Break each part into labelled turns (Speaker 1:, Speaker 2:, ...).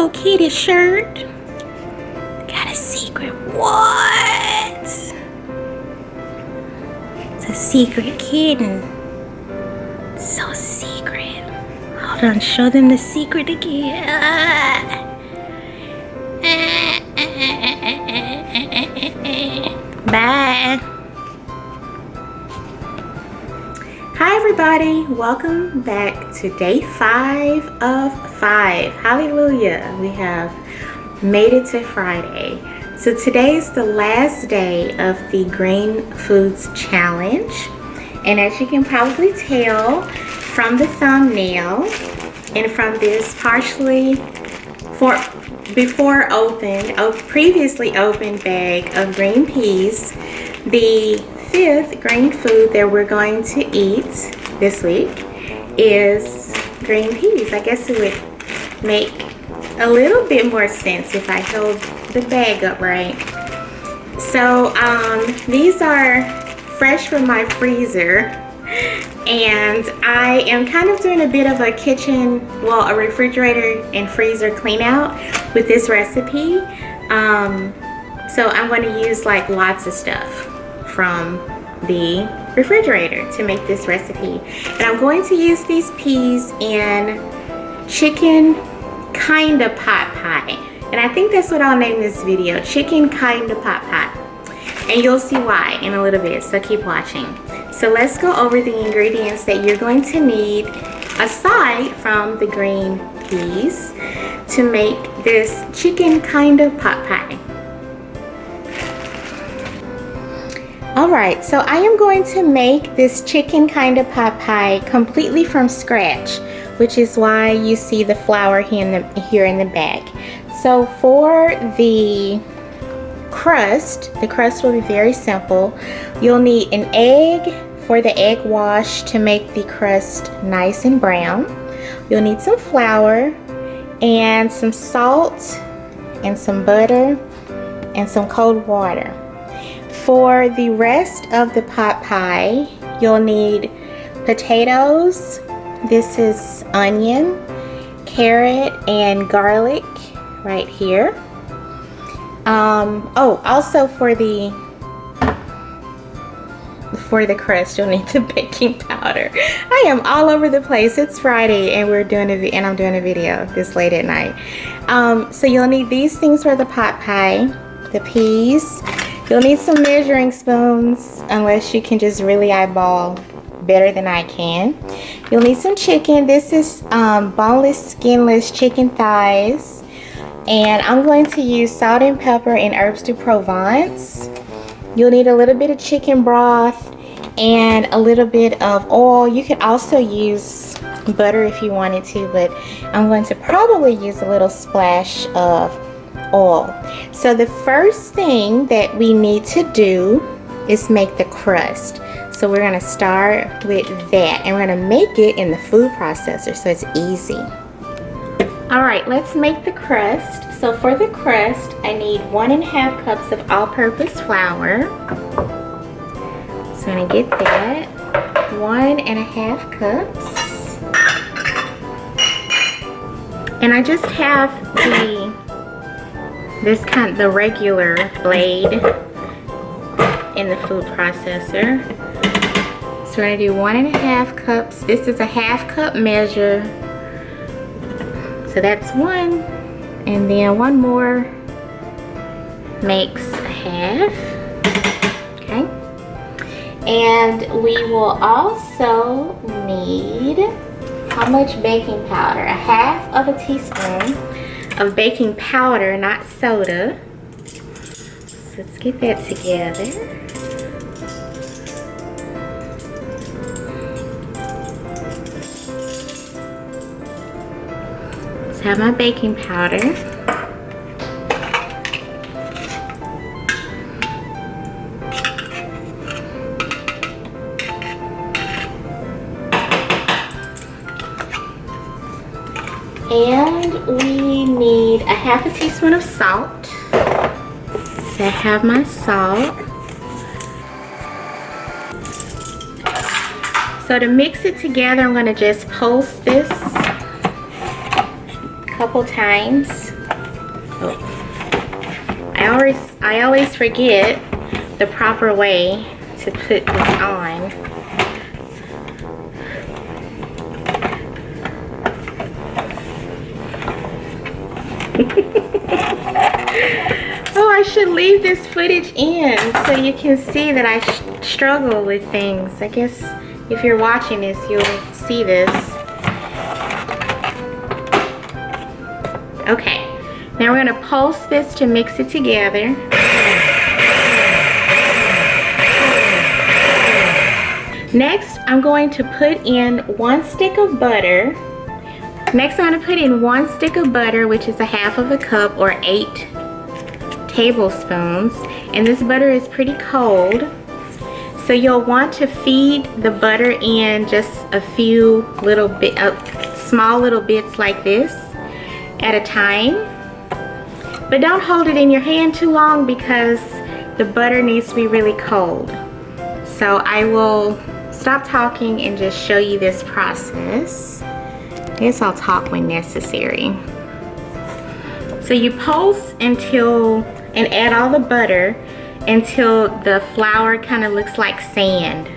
Speaker 1: Hello Kitty shirt. Got a secret. What? It's a secret kitten. So secret. Hold on, show them the secret again. Bye. Hi everybody, welcome back to day 5 of 5. Hallelujah, we have made it to Friday. So today is the last day of the Green Foods Challenge. And as you can probably tell from the thumbnail and from this previously opened bag of green peas, the 5th green food that we're going to eat this week is green peas. I guess it would make a little bit more sense if I held the bag up right. So these are fresh from my freezer, and I am kind of doing a bit of a a refrigerator and freezer clean out with this recipe. So I'm going to use like lots of stuff from the refrigerator to make this recipe. And I'm going to use these peas in chicken kinda pot pie. And I think that's what I'll name this video, chicken kinda pot pie. And you'll see why in a little bit, so keep watching. So let's go over the ingredients that you're going to need aside from the green peas to make this chicken kinda pot pie. Alright, so I am going to make this chicken kinda pot pie completely from scratch, which is why you see the flour here in the bag. So for the crust will be very simple. You'll need an egg for the egg wash to make the crust nice and brown. You'll need some flour and some salt and some butter and some cold water. For the rest of the pot pie, you'll need potatoes. This is onion, carrot, and garlic right here. Also for the crust, you'll need the baking powder. I am all over the place. It's Friday, and I'm doing a video this late at night. So you'll need these things for the pot pie, the peas. You'll need some measuring spoons, unless you can just really eyeball better than I can. You'll need some chicken. This is boneless, skinless chicken thighs. And I'm going to use salt and pepper and herbs de Provence. You'll need a little bit of chicken broth and a little bit of oil. You could also use butter if you wanted to, but I'm going to probably use a little splash of oil. So the first thing that we need to do is make the crust. So we're going to start with that, and we're going to make it in the food processor so it's easy. Alright, let's make the crust. So for the crust, I need 1.5 cups of all-purpose flour. So I'm going to get that. 1.5 cups. And I just have the regular blade in the food processor. So we're going to do 1.5 cups. This is a 1/2 cup measure. So that's 1, and then 1 more makes a 1/2. Okay. And we will also need how much baking powder? 1/2 of a teaspoon of baking powder, not soda. So let's get that together. I have my baking powder. And we need 1/2 teaspoon of salt. So I have my salt. So to mix it together, I'm going to just pulse this a couple times. Oh. I always forget the proper way to put this on. Oh, I should leave this footage in so you can see that I struggle with things. I guess if you're watching this, you'll see this. Okay, now we're gonna pulse this to mix it together. Next, I'm going to put in 1 stick of butter. Next, I'm going to put in 1 stick of butter, which is 1/2 cup or 8 tablespoons. And this butter is pretty cold. So you'll want to feed the butter in just a few little small little bits like this at a time. But don't hold it in your hand too long because the butter needs to be really cold. So I will stop talking and just show you this process. I guess I'll talk when necessary. So you pulse and add all the butter until the flour kind of looks like sand.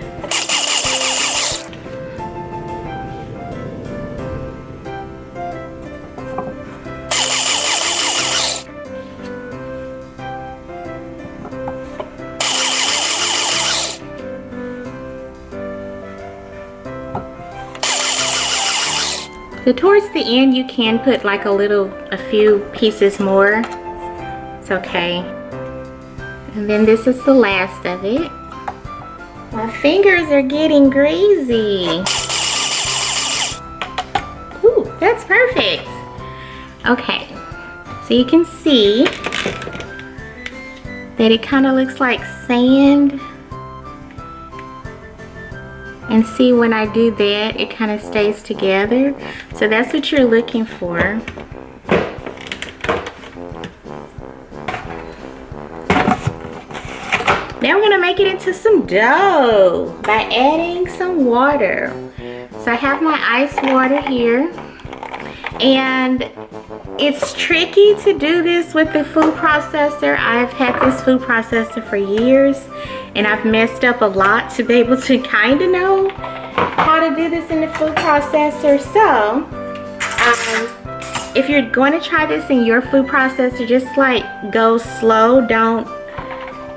Speaker 1: So towards the end, you can put like a few pieces more. It's okay. And then this is the last of it. My fingers are getting greasy. Ooh, that's perfect. Okay, so you can see that it kind of looks like sand. And see, when I do that, it kind of stays together. So that's what you're looking for. Now we're gonna make it into some dough by adding some water. So I have my ice water here. And it's tricky to do this with the food processor. I've had this food processor for years and I've messed up a lot to be able to kind of know how to do this in the food processor. So if you're going to try this in your food processor, just like go slow. Don't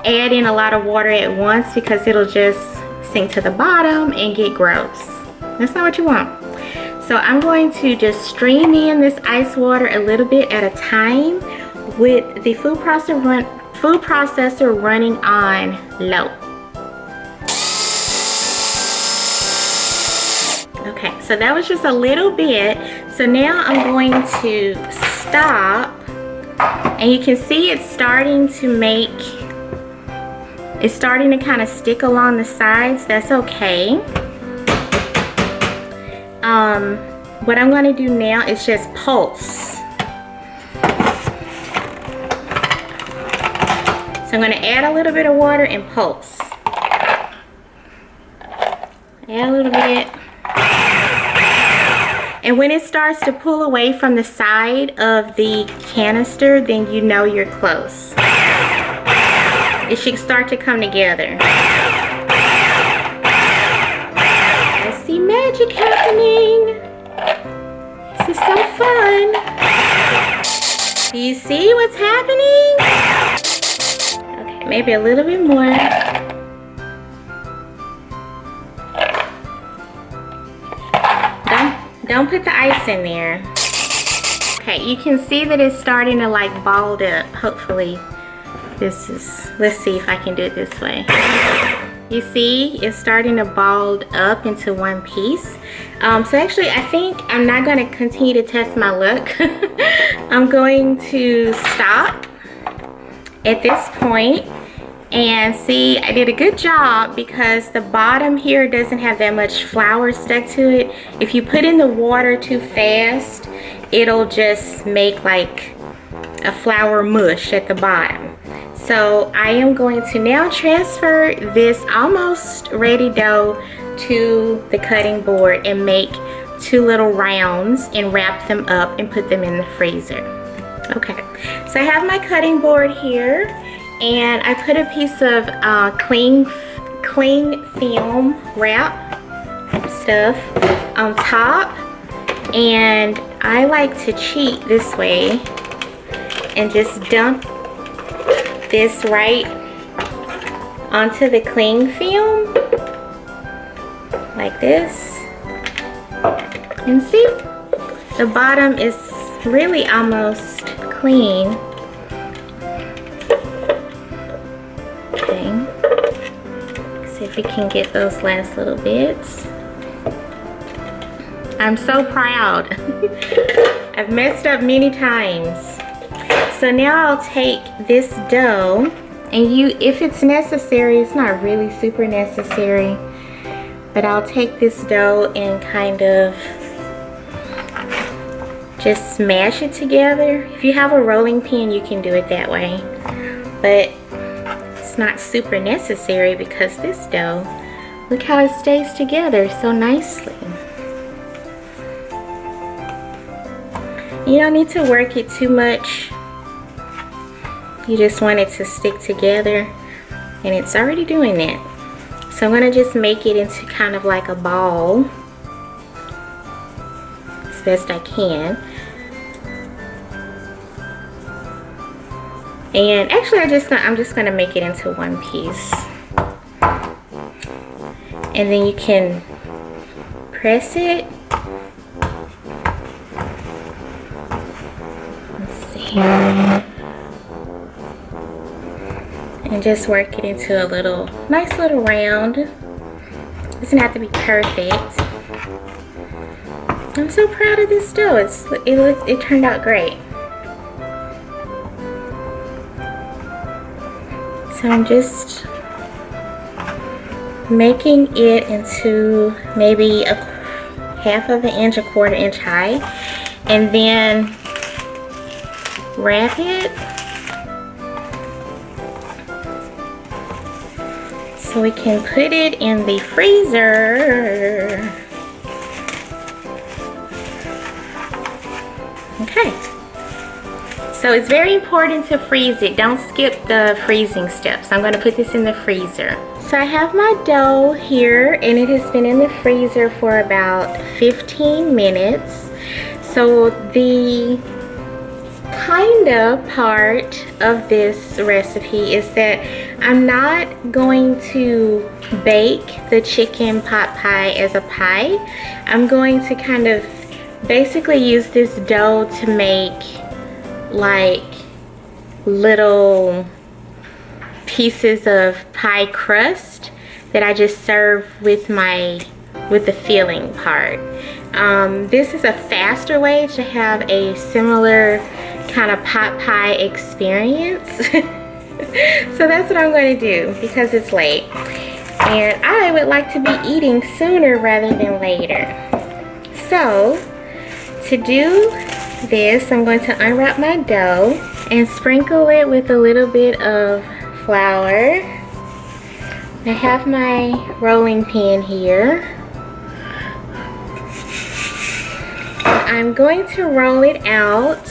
Speaker 1: add in a lot of water at once because it'll just sink to the bottom and get gross. That's not what you want. So I'm going to just stream in this ice water a little bit at a time with the food processor running on low. Okay, so that was just a little bit. So now I'm going to stop, and you can see it's starting to kind of stick along the sides. That's okay. What I'm going to do now is just pulse. So I'm going to add a little bit of water and pulse. Add a little bit. And when it starts to pull away from the side of the canister, then you know you're close. It should start to come together. I see magic happening. This is so fun. Do you see what's happening? Okay, maybe a little bit more. Don't put the ice in there. Okay, you can see that it's starting to like balled up. Hopefully this is, let's see if I can do it this way. You see, it's starting to ball up into one piece. So actually, I think I'm not going to continue to test my luck. I'm going to stop at this point and see, I did a good job because the bottom here doesn't have that much flour stuck to it. If you put in the water too fast, it'll just make like a flour mush at the bottom. So I am going to now transfer this almost ready dough to the cutting board and make 2 little rounds and wrap them up and put them in the freezer. Okay, so I have my cutting board here, and I put a piece of cling film wrap stuff on top, and I like to cheat this way and just dump this right onto the cling film like this, and see, the bottom is really almost clean. Okay, see if we can get those last little bits. I'm so proud. I've messed up many times. So now I'll take this dough, and if it's necessary, it's not really super necessary, but I'll take this dough and kind of just smash it together. If you have a rolling pin, you can do it that way, but it's not super necessary because this dough, look how it stays together so nicely. You don't need to work it too much. You just want it to stick together, and it's already doing that. So I'm gonna just make it into kind of like a ball as best I can. And actually I'm just gonna make it into one piece. And then you can press it. Let's see. And just work it into a nice little round. It doesn't have to be perfect. I'm so proud of this dough. It turned out great. So I'm just making it into maybe a half of an inch, a quarter inch high, and then wrap it so we can put it in the freezer. Okay. So it's very important to freeze it. Don't skip the freezing steps. I'm going to put this in the freezer. So I have my dough here, and it has been in the freezer for about 15 minutes. So the kind of part of this recipe is that I'm not going to bake the chicken pot pie as a pie. I'm going to kind of basically use this dough to make like little pieces of pie crust that I just serve with the filling part. This is a faster way to have a similar kind of pot pie experience. So that's what I'm going to do because it's late, and I would like to be eating sooner rather than later. So to do this, I'm going to unwrap my dough and sprinkle it with a little bit of flour. I have my rolling pin here. I'm going to roll it out.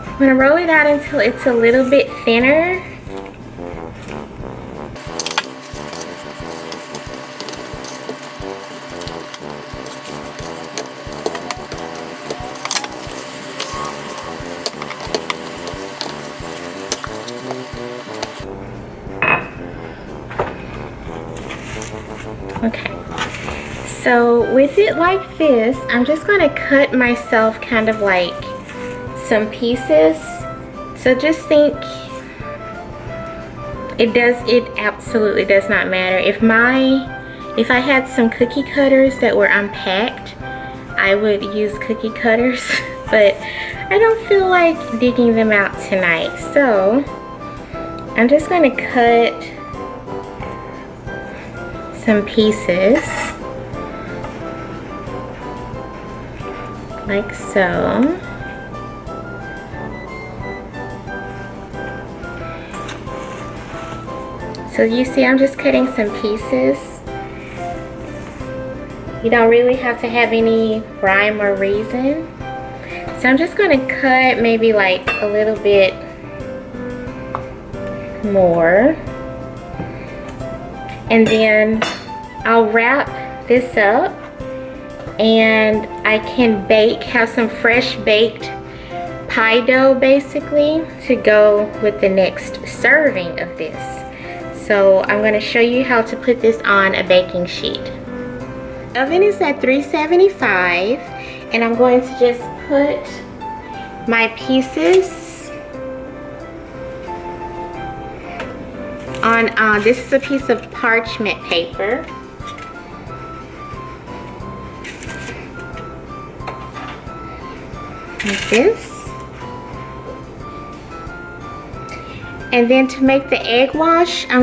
Speaker 1: I'm going to roll it out until it's a little bit thinner. Okay, so with it like this, I'm just going to cut myself kind of like some pieces. So just think, it absolutely does not matter. If I had some cookie cutters that were unpacked, I would use cookie cutters, but I don't feel like digging them out tonight. So I'm just going to cut some pieces like so. So you see I'm just cutting some pieces. You don't really have to have any rhyme or reason. So I'm just going to cut maybe like a little bit more. And then I'll wrap this up and I can have some fresh baked pie dough basically to go with the next serving of this. So I'm going to show you how to put this on a baking sheet. Oven is at 375 and I'm going to just put my pieces on, this is a piece of parchment paper. Like this. And then to make the egg wash, I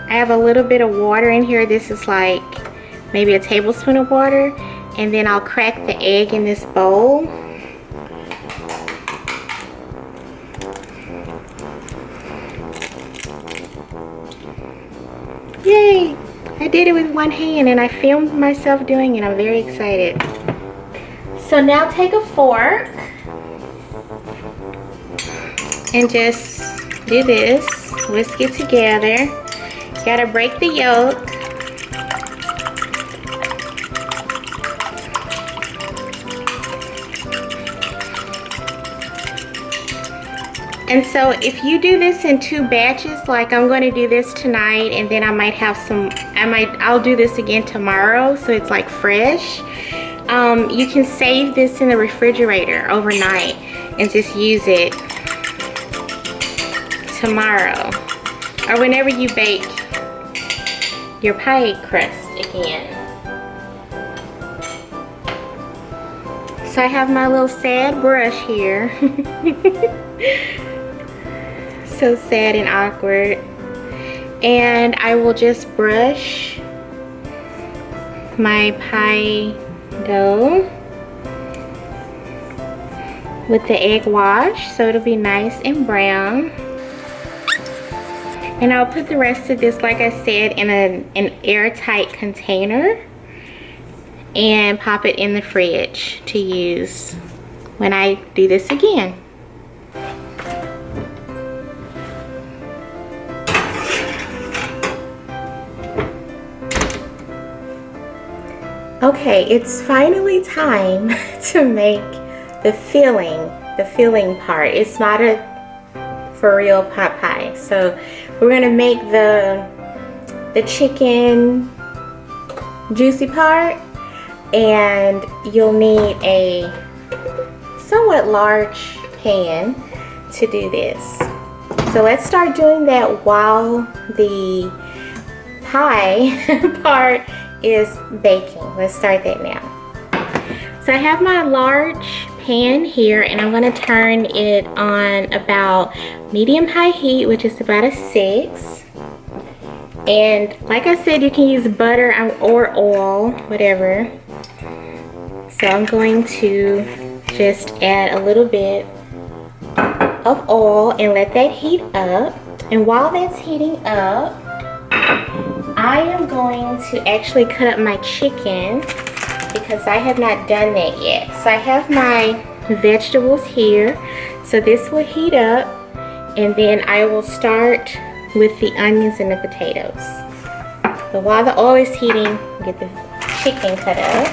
Speaker 1: have a little bit of water in here. This is like maybe a tablespoon of water. And then I'll crack the egg in this bowl. Yay! I did it with one hand and I filmed myself doing it. I'm very excited. So now take a fork and just do this. Whisk it together. You gotta break the yolk. And so if you do this in 2 batches, like I'm going to do this tonight and then I might have I'll do this again tomorrow, so it's like fresh. You can save this in the refrigerator overnight and just use it tomorrow or whenever you bake your pie crust again. So I have my little sad brush here. So sad and awkward. And I will just brush my pie dough with the egg wash so it'll be nice and brown. And I'll put the rest of this, like I said, in an airtight container and pop it in the fridge to use when I do this again. Okay, it's finally time to make the filling part. It's not a for real pot pie. So we're gonna make the chicken juicy part, and you'll need a somewhat large pan to do this. So let's start doing that while the pie part is baking. Let's start that now. So I have my large pan here and I'm going to turn it on about medium-high heat, which is about a 6. And like I said, you can use butter or oil, whatever. So I'm going to just add a little bit of oil and let that heat up. And while that's heating up, I am going to actually cut up my chicken because I have not done that yet. So I have my vegetables here. So this will heat up and then I will start with the onions and the potatoes. But while the oil is heating, get the chicken cut up.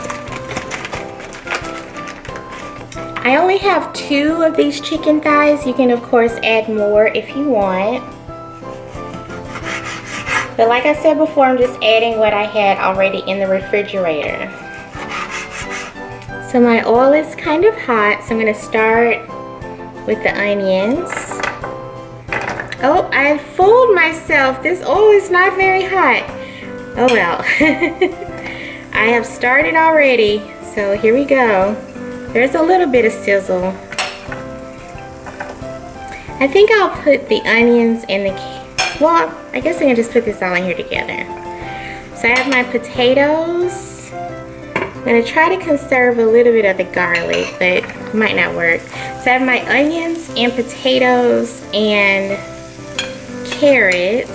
Speaker 1: I only have 2 of these chicken thighs. You can of course add more if you want. But like I said before, I'm just adding what I had already in the refrigerator. So my oil is kind of hot, so I'm going to start with the onions. Oh, I fooled myself. This oil is not very hot. Oh well. I have started already, so here we go. There's a little bit of sizzle. I think I'll put the onions and well, I guess I can just put this all in here together. So I have my potatoes. I'm going to try to conserve a little bit of the garlic, but it might not work. So I have my onions and potatoes and carrots.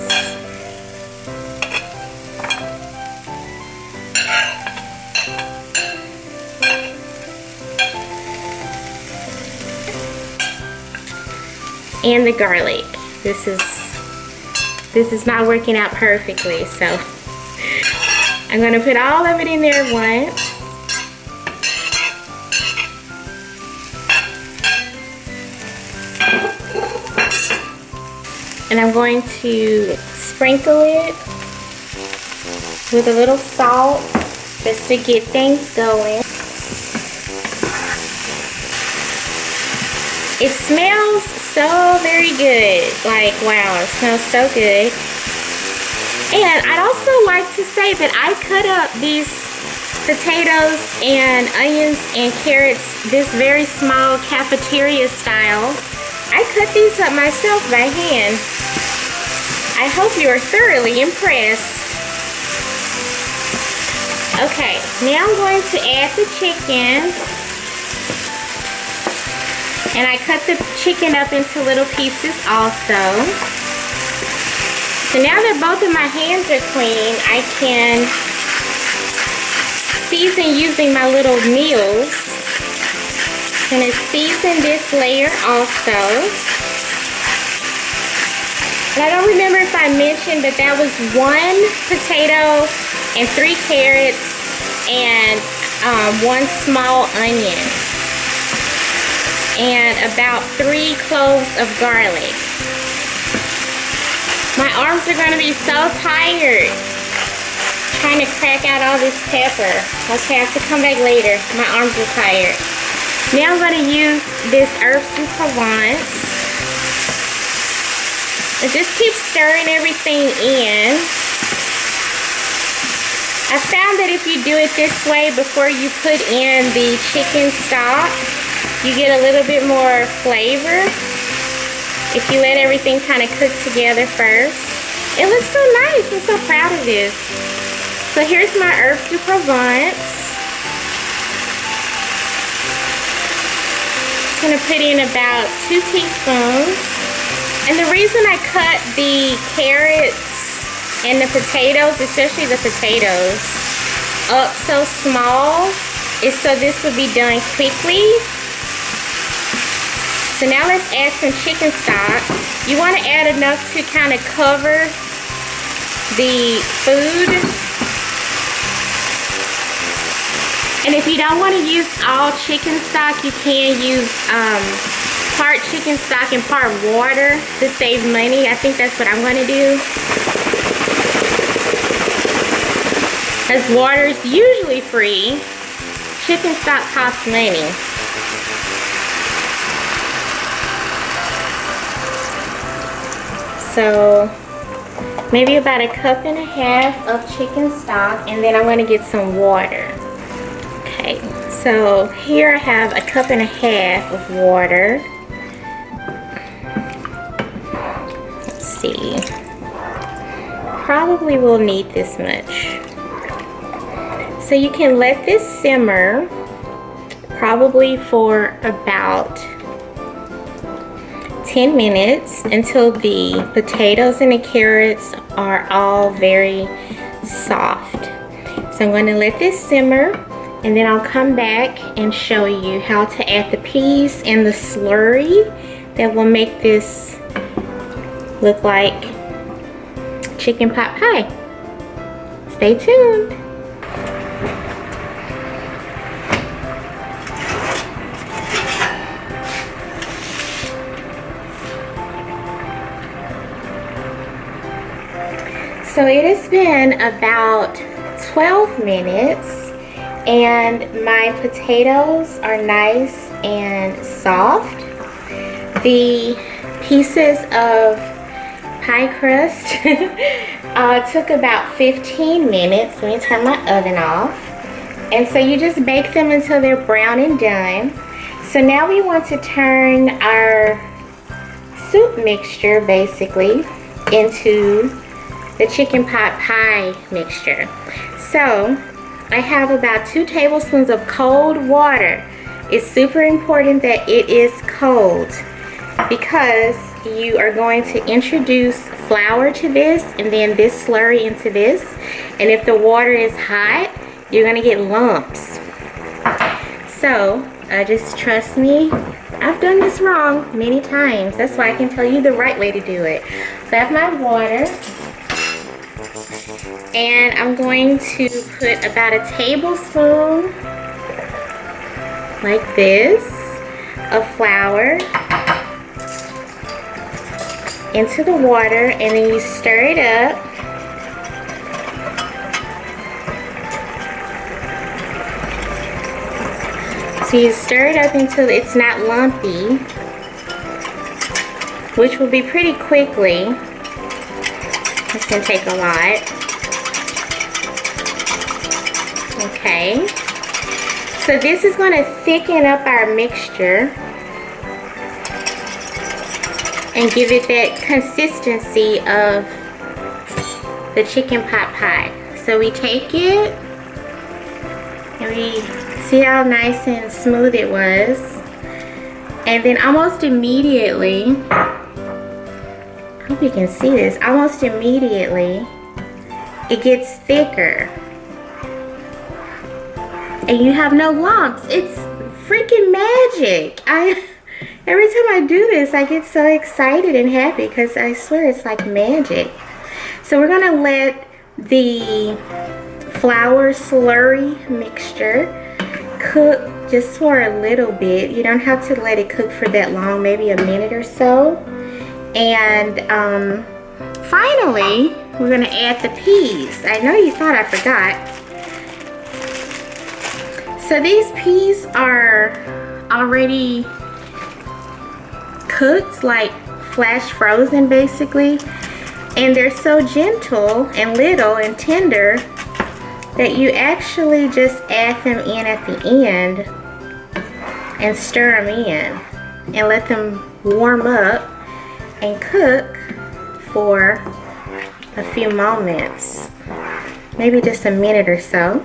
Speaker 1: and the garlic. This is not working out perfectly, so I'm gonna put all of it in there at once. And I'm going to sprinkle it with a little salt just to get things going. It smells so very good. Like, wow, it smells so good. And I'd also like to say that I cut up these potatoes and onions and carrots this very small cafeteria style. I cut these up myself by hand. I hope you are thoroughly impressed. Okay, now I'm going to add the chicken. And I cut the chicken up into little pieces also. So now that both of my hands are clean, I can season using my little meals. I'm going to season this layer also. And I don't remember if I mentioned, but that was 1 potato and 3 carrots and 1 small onion. And about 3 cloves of garlic. My arms are going to be so tired trying to crack out all this pepper. Okay, I have to come back later. My arms are tired. Now I'm going to use this herbs de Provence. And just keep stirring everything in. I found that if you do it this way before you put in the chicken stock, you get a little bit more flavor if you let everything kind of cook together first. It looks so nice. I'm so proud of this. So here's my herbs de Provence. I'm going to put in about 2 teaspoons. And the reason I cut the carrots and the potatoes, especially the potatoes, up so small is so this will be done quickly. So now let's add some chicken stock. You want to add enough to kind of cover the food. And if you don't want to use all chicken stock, you can use part chicken stock and part water to save money. I think that's what I'm going to do. Because water is usually free. Chicken stock costs money. So maybe about 1.5 cups of chicken stock, and then I'm going to get some water. Okay, so here I have 1.5 cups of water. Let's see. Probably will need this much. So you can let this simmer probably for about 10 minutes until the potatoes and the carrots are all very soft. So I'm going to let this simmer, and then I'll come back and show you how to add the peas and the slurry that will make this look like chicken pot pie. Stay tuned. So it has been about 12 minutes and my potatoes are nice and soft. The pieces of pie crust took about 15 minutes. Let me turn my oven off. And so you just bake them until they're brown and done. So now we want to turn our soup mixture basically into the chicken pot pie mixture. So I have about 2 tablespoons of cold water. It's super important that it is cold because you are going to introduce flour to this and then this slurry into this. And if the water is hot, you're gonna get lumps. So just trust me I've done this wrong many times. That's why I can tell you the right way to do it. So I have my water. And I'm going to put about a tablespoon, like this, of flour into the water, and then you stir it up. So you stir it up until it's not lumpy, which will be pretty quickly. It's gonna take a lot. Okay. So this is gonna thicken up our mixture and give it that consistency of the chicken pot pie. So we take it and we see how nice and smooth it was. And then almost immediately, I hope you can see this, almost immediately it gets thicker. And you have no lumps. It's freaking magic. Every time I do this, I get so excited and happy because I swear it's like magic. So we're gonna let the flour slurry mixture cook just for a little bit. You don't have to let it cook for that long, maybe a minute or so. And finally, we're gonna add the peas. I know you thought I forgot. So these peas are already cooked, like flash frozen basically, and they're so gentle and little and tender that you actually just add them in at the end and stir them in and let them warm up and cook for a few moments, maybe just a minute or so.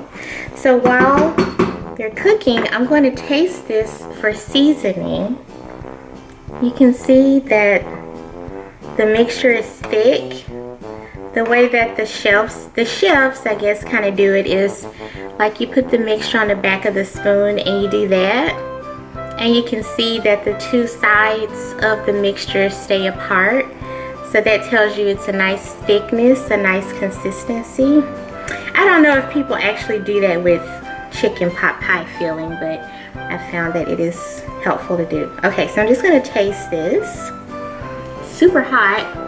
Speaker 1: So while they're cooking, I'm going to taste this for seasoning. You can see that the mixture is thick. The way that the chefs I guess kind of do it is like you put the mixture on the back of the spoon and you do that, and you can see that the two sides of the mixture stay apart, so that tells you it's a nice thickness, a nice consistency. I don't know if people actually do that with chicken pot pie filling, but I found that it is helpful to do. Okay, so I'm just gonna taste this. Super hot.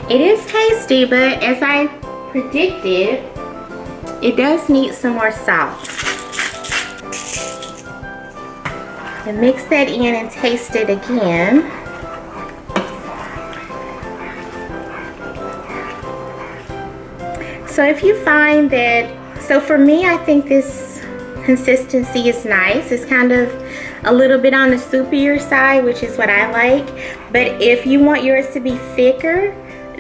Speaker 1: It is tasty, but as I predicted, it does need some more salt. And mix that in and taste it again. So if you find that, so for me, I think this consistency is nice. It's kind of a little bit on the soupier side, which is what I like. But if you want yours to be thicker,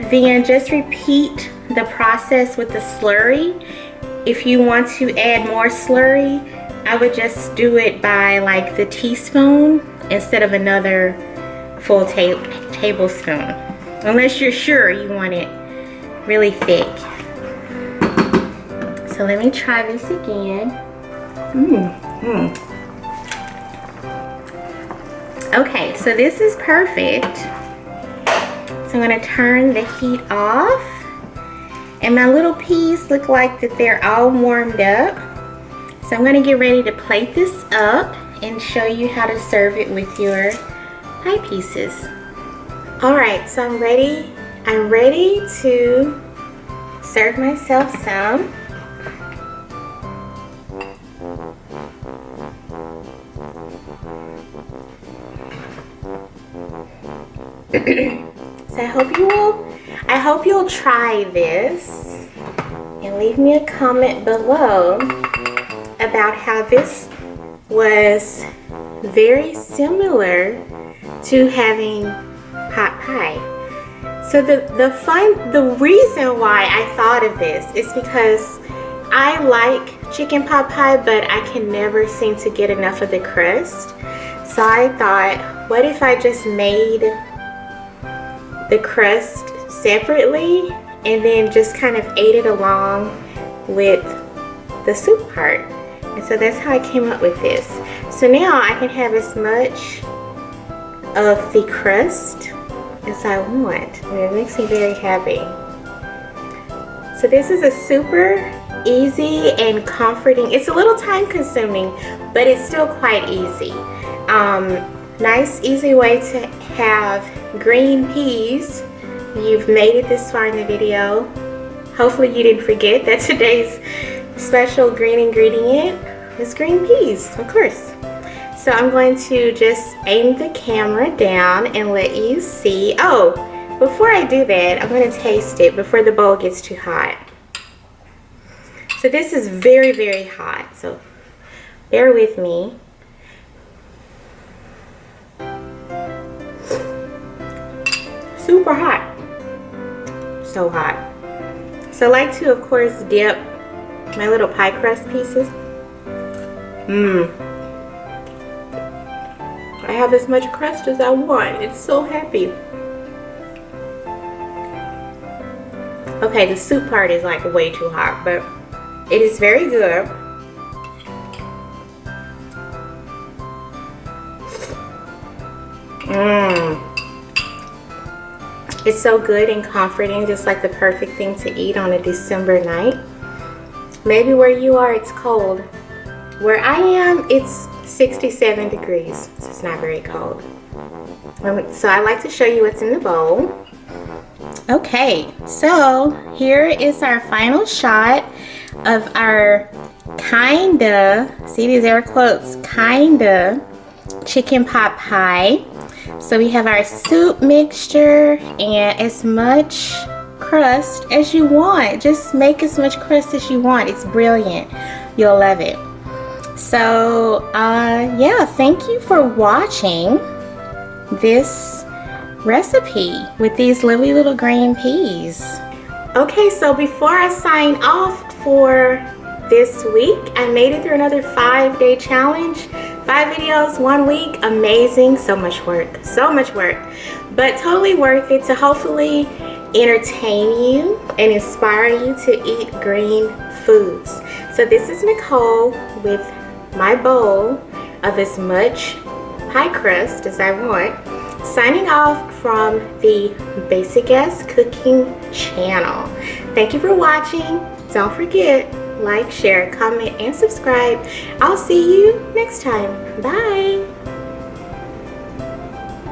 Speaker 1: then just repeat the process with the slurry. If you want to add more slurry, I would just do it by like the teaspoon instead of another full tablespoon, unless you're sure you want it really thick. So let me try this again. Okay, so this is perfect. So I'm going to turn the heat off, and my little peas look like that they're all warmed up. So I'm going to get ready to plate this up and show you how to serve it with your pie pieces. Alright, so I'm ready to serve myself some. So I hope you'll try this and leave me a comment below about how this was very similar to having pot pie. So the reason why I thought of this is because I like chicken pot pie, but I can never seem to get enough of the crust. So I thought, what if I just made the crust separately and then just kind of ate it along with the soup part? And so that's how I came up with this. So now I can have as much of the crust as I want. And it makes me very happy. So this is a super easy and comforting. It's a little time consuming, but it's still quite easy. Nice, easy way to have green peas. You've made it this far in the video. Hopefully you didn't forget that today's special green ingredient is green peas, of course. So I'm going to just aim the camera down and let you see. Oh, before I do that, I'm going to taste it before the bowl gets too hot. So this is very, very hot, so bear with me. Super hot. So hot. So I like to, of course, dip my little pie crust pieces. I have as much crust as I want. It's so happy. Okay, the soup part is like way too hot, but it is very good. It's so good and comforting, just like the perfect thing to eat on a December night. Maybe where you are it's cold. Where I am, it's 67 degrees, so it's not very cold. So I like to show you what's in the bowl. Okay, so here is our final shot of our kinda, see these air quotes, kinda chicken pot pie. So we have our soup mixture and as much crust as you want. Just make as much crust as you want. It's brilliant. You'll love it. So yeah, thank you for watching this recipe with these lovely little green peas. Okay, so before I sign off for this week, I made it through another 5-day challenge. 5 videos, 1 week, amazing. So much work, but totally worth it to hopefully entertain you and inspire you to eat green foods. So this is Nicole with my bowl of as much pie crust as I want, signing off from the Basic Ass Cooking channel. Thank you for watching. Don't forget, like, share, comment, and subscribe. I'll see you next time. Bye.